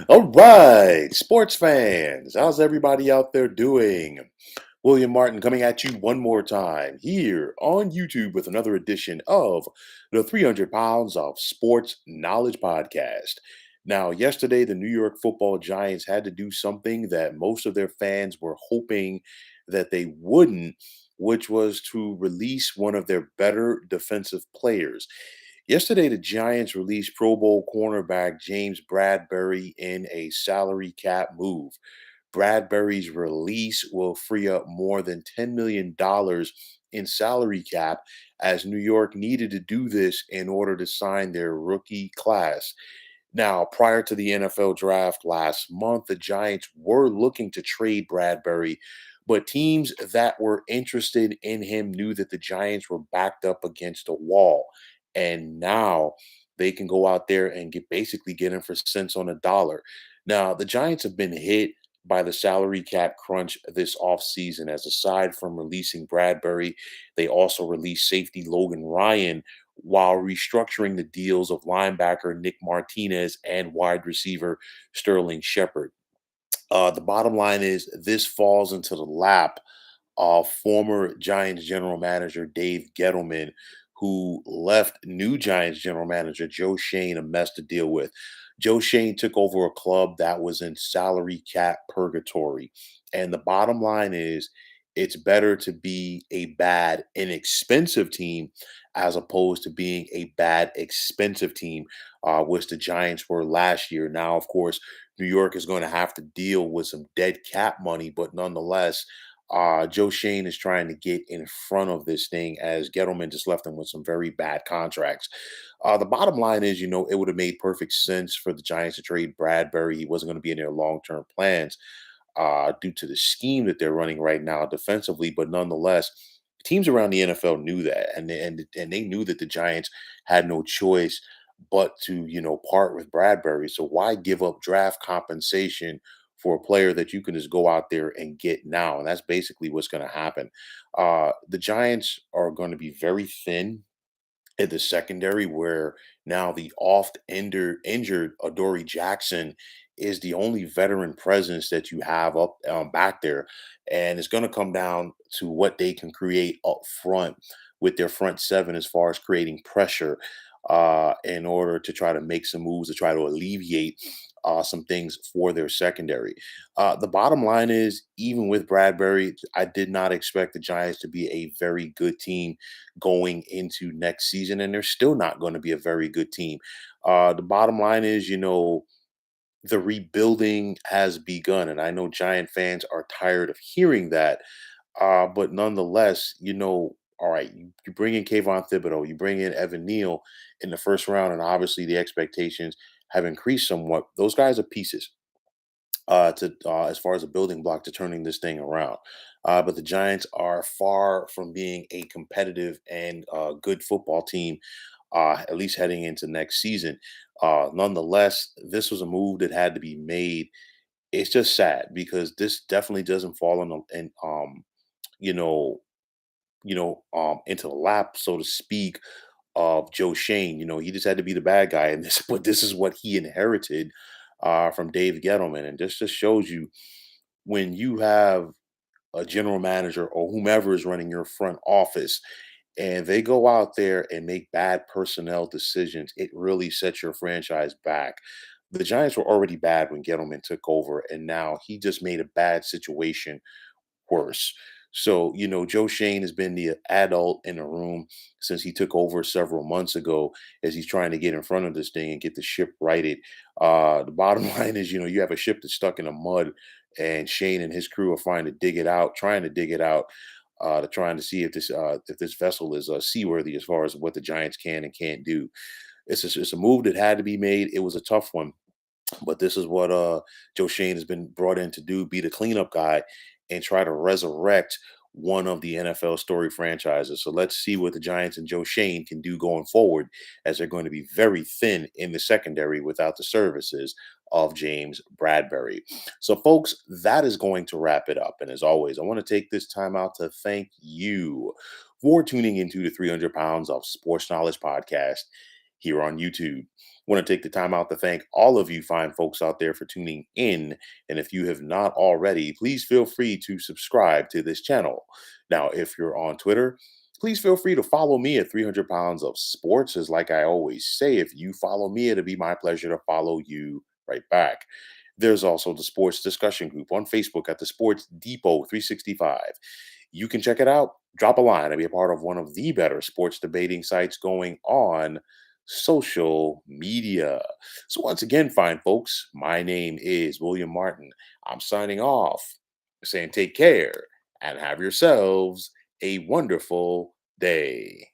All right, sports fans, how's everybody out there doing? William Martin coming at you one more time here on YouTube with another edition of the 300 Pounds of Sports Knowledge Podcast. Now, yesterday, the New York football Giants had to do something that most of their fans were hoping that they wouldn't, which was to release one of their better defensive players. Yesterday, the Giants released Pro Bowl cornerback James Bradberry in a salary cap move. Bradbury's release will free up more than $10 million in salary cap, as New York needed to do this in order to sign their rookie class. Now, prior to the NFL draft last month, the Giants were looking to trade Bradbury, but teams that were interested in him knew that the Giants were backed up against a wall. And now they can go out there and get him for cents on a dollar. Now, the Giants have been hit by the salary cap crunch this offseason, as aside from releasing Bradbury, they also released safety Logan Ryan while restructuring the deals of linebacker Nick Martinez and wide receiver Sterling Shepard. The bottom line is this falls into the lap of former Giants general manager Dave Gettleman, who left new Giants general manager Joe Schoen a mess to deal with. Joe Schoen took over a club that was in salary cap purgatory. And the bottom line is it's better to be a bad, inexpensive team as opposed to being a bad, expensive team, which the Giants were last year. Now, of course, New York is going to have to deal with some dead cap money, but nonetheless, Joe Schoen is trying to get in front of this thing, as Gettleman just left him with some very bad contracts. The bottom line is, it would have made perfect sense for the Giants to trade Bradbury. He wasn't going to be in their long term plans due to the scheme that they're running right now defensively. But nonetheless, teams around the NFL knew that, and they knew that the Giants had no choice but to part with Bradbury. So why give up draft compensation for a player that you can just go out there and get now? And that's basically what's going to happen. The Giants are going to be very thin at the secondary, where now the oft injured Adoree Jackson is the only veteran presence that you have up back there, and it's going to come down to what they can create up front with their front seven as far as creating pressure in order to try to make some moves to try to alleviate some things for their secondary. The bottom line is, even with Bradbury, I did not expect the Giants to be a very good team going into next season, and they're still not going to be a very good team. The bottom line is, the rebuilding has begun, and I know Giant fans are tired of hearing that. But nonetheless, all right, you bring in Kayvon Thibodeau, you bring in Evan Neal in the first round, and obviously the expectations have increased somewhat. Those guys are pieces to as far as a building block to turning this thing around. But the Giants are far from being a competitive and good football team, at least heading into next season. Nonetheless, this was a move that had to be made. It's just sad because this definitely doesn't fall you know, into the lap, so to speak, of Joe Schoen. He just had to be the bad guy in this, but this is what he inherited from Dave Gettleman, and this just shows you when you have a general manager or whomever is running your front office and they go out there and make bad personnel decisions, it really sets your franchise back. The Giants were already bad when Gettleman took over, and now he just made a bad situation worse. So, Joe Schoen has been the adult in the room since he took over several months ago, as he's trying to get in front of this thing and get the ship righted. The bottom line is, you have a ship that's stuck in the mud, and Shane and his crew are trying to dig it out, to trying to see if this vessel is seaworthy as far as what the Giants can and can't do. It's a move that had to be made. It was a tough one, but this is what Joe Schoen has been brought in to do: be the cleanup guy and try to resurrect one of the NFL story franchises. So let's see what the Giants and Joe Schoen can do going forward, as they're going to be very thin in the secondary without the services of James Bradberry. So, folks, that is going to wrap it up. And as always, I want to take this time out to thank you for tuning into the 300 Pounds of Sports Knowledge podcast here on YouTube. Want to take the time out to thank all of you fine folks out there for tuning in. And if you have not already, please feel free to subscribe to this channel. Now, if you're on Twitter, please feel free to follow me at 300 pounds of sports. As like I always say, if you follow me, it'll be my pleasure to follow you right back. There's also the sports discussion group on Facebook at the Sports Depot 365. You can check it out, drop a line, and be a part of one of the better sports debating sites going on social media. So, once again, fine folks, my name is William Martin. I'm signing off, saying take care and have yourselves a wonderful day.